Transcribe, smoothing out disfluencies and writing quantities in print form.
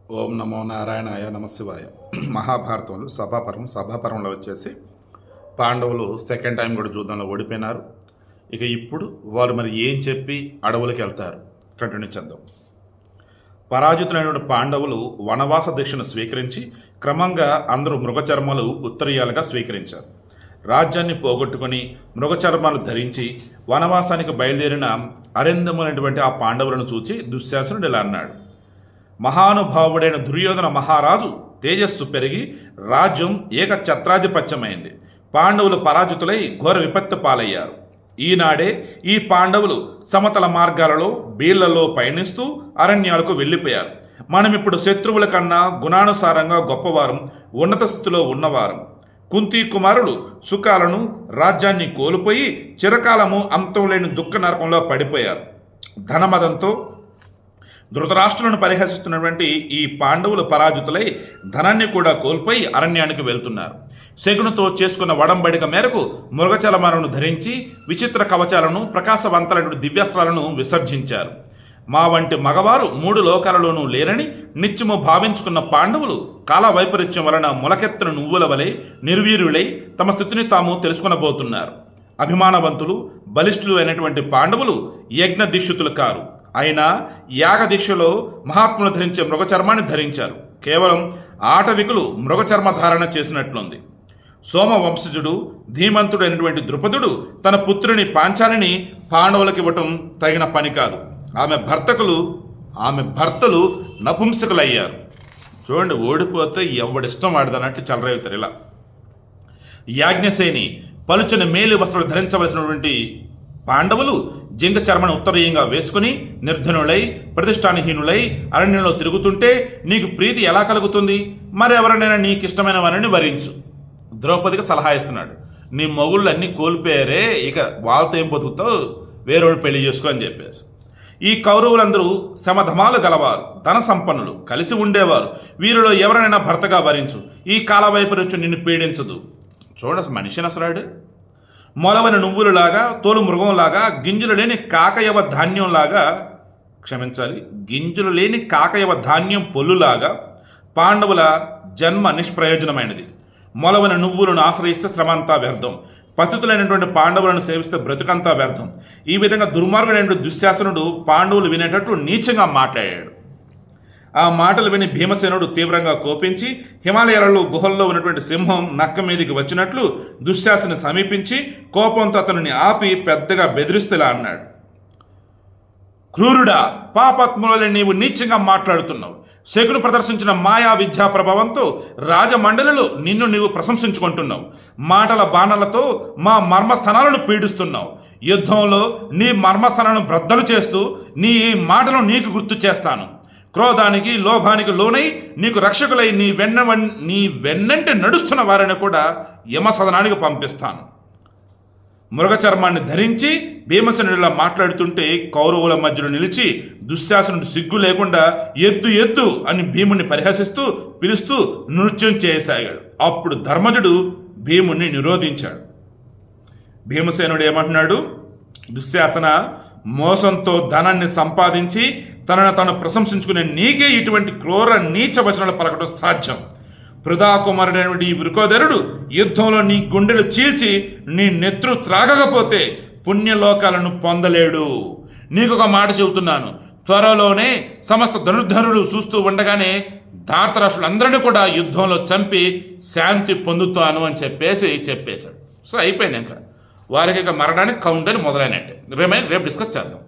ఓం నమో నారాయణాయ నమశివాయ. మహాభారతంలో సభాపర్వంలో వచ్చేసి పాండవులు సెకండ్ టైం కూడా యుద్ధంలో ఓడిపోయినారు. ఇక ఇప్పుడు వాళ్ళు మరి ఏం చెప్పి అడవులకు వెళ్తారు కంటిన్యూ చేద్దాం. పరాజితులైన పాండవులు వనవాస దీక్షను స్వీకరించి క్రమంగా అందరూ మృగచర్మలు ఉత్తరీయాలుగా స్వీకరించారు. రాజ్యాన్ని పోగొట్టుకుని మృగచర్మాలు ధరించి వనవాసానికి బయలుదేరిన అరిందములైనటువంటి ఆ పాండవులను చూచి దుశ్శాసనుడు ఇలా అన్నాడు: మహానుభావుడైన దుర్యోధన మహారాజు తేజస్సు పెరిగి రాజ్యం ఏకఛత్రాధిపత్యమైంది. పాండవులు పరాజితులై ఘోర విపత్తు పాలయ్యారు. ఈనాడే ఈ పాండవులు సమతల మార్గాలలో బీళ్లలో పయనిస్తూ అరణ్యాలకు వెళ్ళిపోయారు. మనమిప్పుడు శత్రువుల కన్నా గుణానుసారంగా గొప్పవారం, ఉన్నత స్థితిలో ఉన్నవారం. కుంతీ కుమారులు సుఖాలను రాజ్యాన్ని కోల్పోయి చిరకాలము అంతం లేని దుఃఖ నరకంలో పడిపోయారు. ధనమదంతో ధృతరాష్ట్రులను పరిహసిస్తున్నటువంటి ఈ పాండవులు పరాజితులై ధనాన్ని కూడా కోల్పోయి అరణ్యానికి వెళ్తున్నారు. శకునితో చేసుకున్న వడంబడిక మేరకు మృగచలమాలను ధరించి విచిత్ర కవచాలను ప్రకాశవంతమైన దివ్యాస్త్రాలను విసర్జించారు. మా వంటి మగవారు 3 లోకాలలోనూ లేరని నిత్యము భావించుకున్న పాండవులు కాల వైపరీత్యం వలన మొలకెత్తిన నువ్వుల వలె నిర్వీర్యులై తమ స్థితిని తాము తెలుసుకొనబోతున్నారు. అభిమానవంతులు బలిష్ఠులు అయినటువంటి పాండవులు యజ్ఞ దీక్షితులు కారు. అయినా యాగ దీక్షలో మహాత్ములు ధరించే మృగచర్మాన్ని ధరించారు. కేవలం ఆటవికులు మృగచర్మ ధారణ చేసినట్లుంది. సోమవంశజుడు ధీమంతుడైనటువంటి ద్రుపదుడు తన పుత్రుని పాంచాలిని పాండవులకు ఇవ్వటం తగిన పని కాదు. ఆమె భర్తలు నపుంసకులయ్యారు. చూడండి, ఓడిపోతే ఎవడిష్టం వాడదన్నట్టు చలరేవుతారు. ఇలా యాజ్ఞసేని పలుచని మేలి వస్త్రాలు ధరించవలసినటువంటి పాండవులు జింక చర్మను ఉత్తరీయంగా వేసుకుని నిర్ధనులై ప్రతిష్టానహీనులై అరణ్యంలో తిరుగుతుంటే నీకు ప్రీతి ఎలా కలుగుతుంది? మరెవరైనా నీకు ఇష్టమైన వారిని వరించు. ద్రౌపదికి సలహా ఇస్తున్నాడు. నీ మొగుళ్ళు అన్నీ కోల్పోయారే, ఇక వాళ్ళతో ఏం బతుకుతావు, వేరేవాడు పెళ్లి చేసుకో అని చెప్పేసి. ఈ కౌరవులందరూ సమధమాలు గలవారు, ధన సంపన్నులు, కలిసి ఉండేవారు. వీరిలో ఎవరైనా భర్తగా వరించు. ఈ కాల వైపరీత్యం నిన్ను పీడించదు. చూడండి, అసలు మనిషిని అసలాడు. మొలవని నువ్వులలాగా, తోలు మృగంలాగా, గింజలు లేని కాకయవ ధాన్యం పొల్లులాగా పాండవుల జన్మ నిష్ప్రయోజనమైనది. మొలవని నువ్వులను ఆశ్రయిస్తే శ్రమంతా వ్యర్థం. పతితులైనటువంటి పాండవులను సేవిస్తే బ్రతుకంతా వ్యర్థం. ఈ విధంగా దుర్మార్గుడైనటువంటి దుశ్శాసనుడు పాండవులు వినేటట్లు నీచంగా మాట్లాడాడు. ఆ మాటలు విని భీమసేనుడు తీవ్రంగా కోపించి హిమాలయాలలో గుహల్లో ఉన్నటువంటి సింహం నక్క మీదికి వచ్చినట్లు దుశ్శాసను సమీపించి కోపంతో అతనిని ఆపి పెద్దగా బెదిరిస్తేలా అన్నాడు: క్రూరుడా, పాపాత్ములని నీవు నీచంగా మాట్లాడుతున్నావు. శకుని ప్రదర్శించిన మాయా విద్యా ప్రభావంతో రాజమండలిలో నిన్ను నీవు ప్రశంసించుకుంటున్నావు. మాటల బాణలతో మా మర్మస్థానాలను పీడిస్తున్నావు. యుద్ధంలో నీ మర్మస్థానాలను బ్రద్దలు చేస్తూ నీ మాటలు నీకు గుర్తు చేస్తాను. క్రోధానికి లోభానికి లోనై నీకు రక్షకులై నీ వెన్నంటి నడుస్తున్న వారిని కూడా యమసదనానికి పంపిస్తాను. మృగచర్మాన్ని ధరించి భీమసేనుడిలా మాట్లాడుతుంటే కౌరవుల మధ్యలో నిలిచి దుశ్శాసనుడు సిగ్గు లేకుండా ఎద్దు ఎద్దు అని భీముని పరిహసిస్తూ పిలుస్తూ నృత్యం చేయసాగాడు. అప్పుడు ధర్మజుడు భీముని నిరోధించాడు. భీమసేనుడు ఏమంటున్నాడు: దుశ్శాసన, మోసంతో ధనాన్ని సంపాదించి తనను తాను ప్రశంసించుకునే నీకే ఇటువంటి క్రూర నీచ వచనాలు పలకడం సాధ్యం. పృథాకుమారుడైనటువంటి ఈ వృకోదరుడు యుద్ధంలో నీ గుండెలు చీల్చి నీ నెత్రు త్రాగకపోతే పుణ్యలోకాలను పొందలేడు. నీకొక మాట చెబుతున్నాను, త్వరలోనే సమస్త ధనుర్ధనులు చూస్తూ ఉండగానే ధార్తరాష్ట్రులందరినీ కూడా యుద్ధంలో చంపి శాంతి పొందుతాను అని చెప్పేశాడు. సో అయిపోయింది. ఇంకా వారికి ఇక మరణానికి కౌంట్ అని మొదలైనట్టే. రేపు డిస్కస్ చేద్దాం.